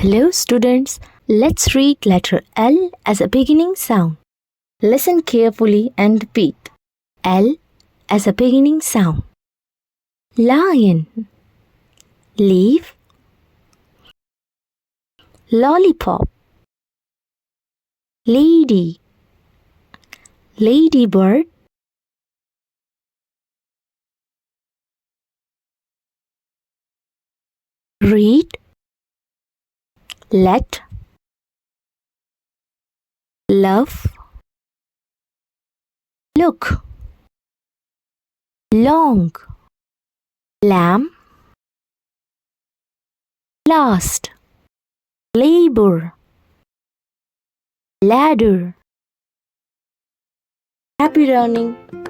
Hello, students. Let's read letter L as a beginning sound. Listen carefully and repeat. L as a beginning sound. Lion, leaf, lollipop, lady, ladybird, read, let, love, look, long, lamb, last, labor, ladder. Happy learning!